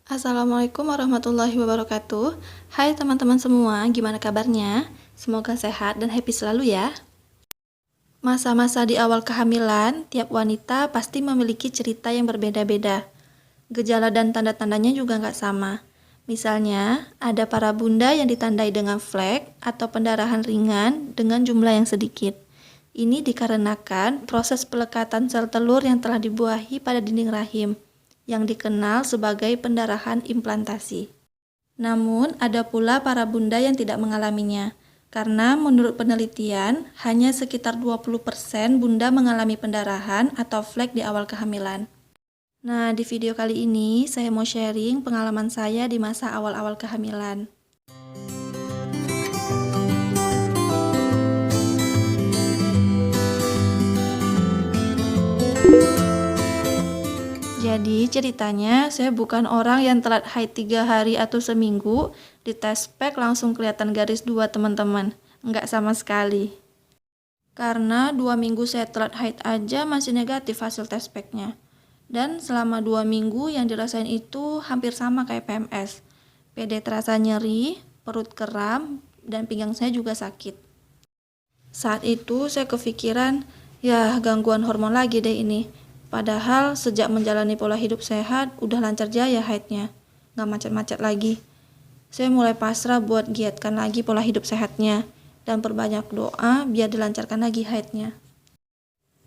Assalamualaikum warahmatullahi wabarakatuh. Hai teman-teman semua, gimana kabarnya? Semoga sehat dan happy selalu ya. Masa-masa di awal kehamilan, tiap wanita pasti memiliki cerita yang berbeda-beda. Gejala dan tanda-tandanya juga nggak sama. Misalnya, ada para bunda yang ditandai dengan flek atau pendarahan ringan dengan jumlah yang sedikit. Ini dikarenakan proses pelekatan sel telur yang telah dibuahi pada dinding rahim, yang dikenal sebagai pendarahan implantasi. Namun, ada pula para bunda yang tidak mengalaminya, karena menurut penelitian, hanya sekitar 20% bunda mengalami pendarahan atau flek di awal kehamilan. Nah, di video kali ini, saya mau sharing pengalaman saya di masa awal-awal kehamilan. Jadi ceritanya saya bukan orang yang telat haid 3 hari atau seminggu, di tes pack langsung kelihatan garis 2 teman-teman. Enggak sama sekali. Karena 2 minggu saya telat haid aja masih negatif hasil tes packnya. Dan selama 2 minggu yang dirasain itu hampir sama kayak PMS. PD terasa nyeri, perut kram, dan pinggang saya juga sakit. Saat itu saya kepikiran, ya gangguan hormon lagi deh ini. Padahal sejak menjalani pola hidup sehat, udah lancar jaya haidnya. Nggak macet-macet lagi. Saya mulai pasrah buat giatkan lagi pola hidup sehatnya. Dan perbanyak doa biar dilancarkan lagi haidnya.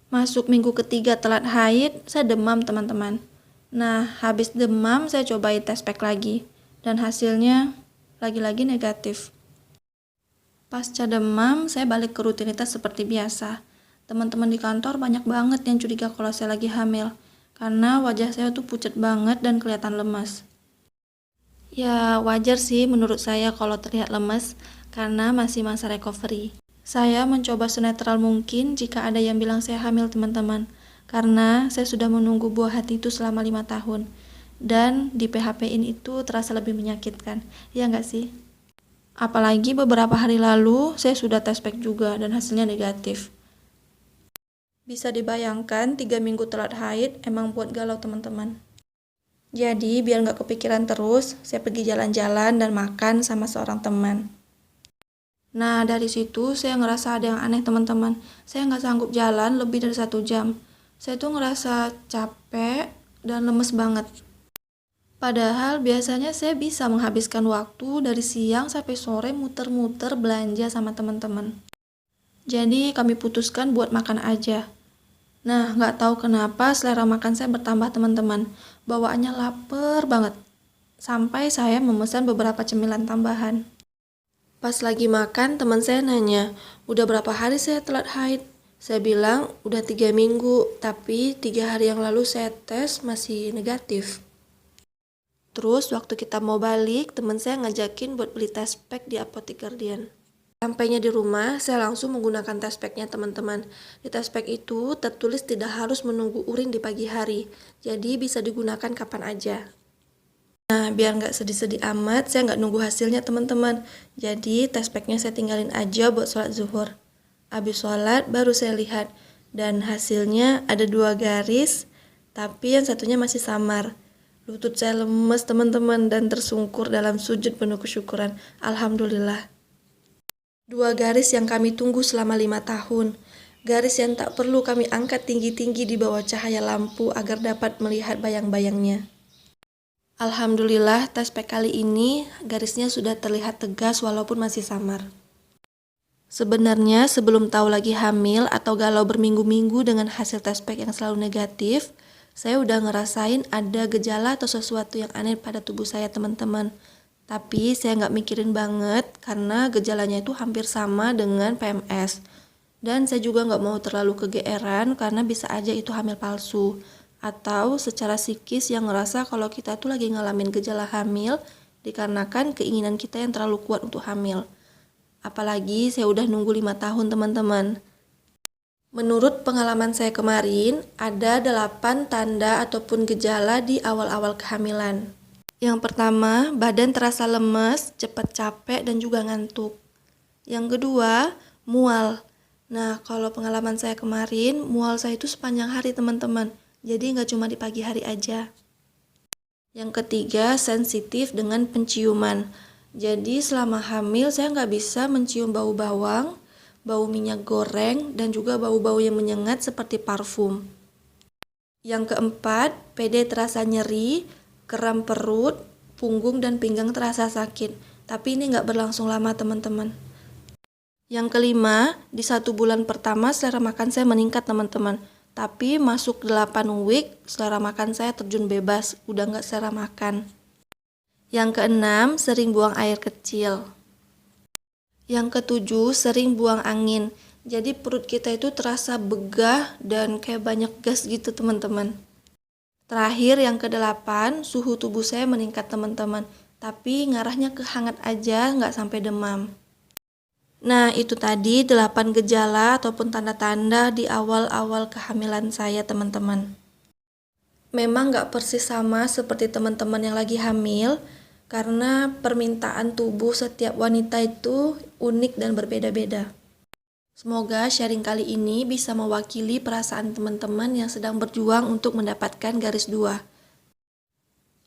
Masuk minggu ketiga telat haid, saya demam teman-teman. Nah, habis demam saya cobain tes pack lagi. Dan hasilnya lagi-lagi negatif. Pasca demam, saya balik ke rutinitas seperti biasa. Teman-teman di kantor banyak banget yang curiga kalau saya lagi hamil, karena wajah saya tuh pucat banget dan kelihatan lemas. Ya, wajar sih menurut saya kalau terlihat lemas, karena masih masa recovery. Saya mencoba senetral mungkin jika ada yang bilang saya hamil teman-teman, karena saya sudah menunggu buah hati itu selama 5 tahun. Dan di PHP-in itu terasa lebih menyakitkan, ya nggak sih? Apalagi beberapa hari lalu saya sudah tes pack juga dan hasilnya negatif. Bisa dibayangkan 3 minggu telat haid emang buat galau teman-teman. Jadi biar nggak kepikiran terus, saya pergi jalan-jalan dan makan sama seorang teman. Nah dari situ saya ngerasa ada yang aneh teman-teman. Saya nggak sanggup jalan lebih dari 1 jam. Saya tuh ngerasa capek dan lemes banget. Padahal biasanya saya bisa menghabiskan waktu dari siang sampai sore muter-muter belanja sama teman-teman. Jadi kami putuskan buat makan aja. Nah, nggak tahu kenapa selera makan saya bertambah teman-teman. Bawaannya lapar banget. Sampai saya memesan beberapa cemilan tambahan. Pas lagi makan, teman saya nanya, udah berapa hari saya telat haid? Saya bilang, udah 3 minggu, tapi 3 hari yang lalu saya tes masih negatif. Terus waktu kita mau balik, teman saya ngajakin buat beli test pack di Apotek Guardian. Sampainya di rumah, saya langsung menggunakan test pack-nya teman-teman. Di test pack itu tertulis tidak harus menunggu urin di pagi hari, jadi bisa digunakan kapan aja. Nah, biar nggak sedih-sedih amat, saya nggak nunggu hasilnya teman-teman. Jadi test pack-nya saya tinggalin aja buat sholat zuhur. Habis sholat, baru saya lihat. Dan hasilnya ada 2 garis, tapi yang satunya masih samar. Lutut saya lemes teman-teman dan tersungkur dalam sujud penuh kesyukuran. Alhamdulillah. 2 garis yang kami tunggu selama 5 tahun. Garis yang tak perlu kami angkat tinggi-tinggi di bawah cahaya lampu agar dapat melihat bayang-bayangnya. Alhamdulillah tes pack kali ini garisnya sudah terlihat tegas walaupun masih samar. Sebenarnya sebelum tahu lagi hamil atau galau berminggu-minggu dengan hasil tes pack yang selalu negatif, saya udah ngerasain ada gejala atau sesuatu yang aneh pada tubuh saya teman-teman. Tapi saya nggak mikirin banget karena gejalanya itu hampir sama dengan PMS. Dan saya juga nggak mau terlalu kegeeran karena bisa aja itu hamil palsu. Atau secara psikis yang ngerasa kalau kita tuh lagi ngalamin gejala hamil dikarenakan keinginan kita yang terlalu kuat untuk hamil. Apalagi saya udah nunggu 5 tahun teman-teman. Menurut pengalaman saya kemarin, ada 8 tanda ataupun gejala di awal-awal kehamilan. Yang pertama, badan terasa lemes, cepat capek, dan juga ngantuk. Yang kedua, mual. Nah, kalau pengalaman saya kemarin, mual saya itu sepanjang hari teman-teman. Jadi nggak cuma di pagi hari aja. Yang ketiga, sensitif dengan penciuman. Jadi selama hamil saya nggak bisa mencium bau bawang, bau minyak goreng, dan juga bau-bau yang menyengat seperti parfum. Yang keempat, PD terasa nyeri, kram perut, punggung dan pinggang terasa sakit. Tapi ini nggak berlangsung lama teman-teman. Yang kelima, di 1 bulan pertama selera makan saya meningkat teman-teman. Tapi masuk 8 week, selera makan saya terjun bebas, udah nggak selera makan. Yang keenam, sering buang air kecil. Yang ketujuh, sering buang angin. Jadi perut kita itu terasa begah dan kayak banyak gas gitu teman-teman. Terakhir, yang kedelapan, suhu tubuh saya meningkat teman-teman. Tapi ngarahnya ke hangat aja, nggak sampai demam. Nah, itu tadi 8 gejala ataupun tanda-tanda di awal-awal kehamilan saya, teman-teman. Memang nggak persis sama seperti teman-teman yang lagi hamil, karena permintaan tubuh setiap wanita itu unik dan berbeda-beda. Semoga sharing kali ini bisa mewakili perasaan teman-teman yang sedang berjuang untuk mendapatkan garis 2.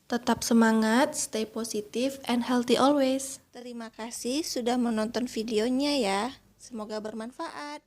Tetap semangat, stay positive, and healthy always. Terima kasih sudah menonton videonya ya. Semoga bermanfaat.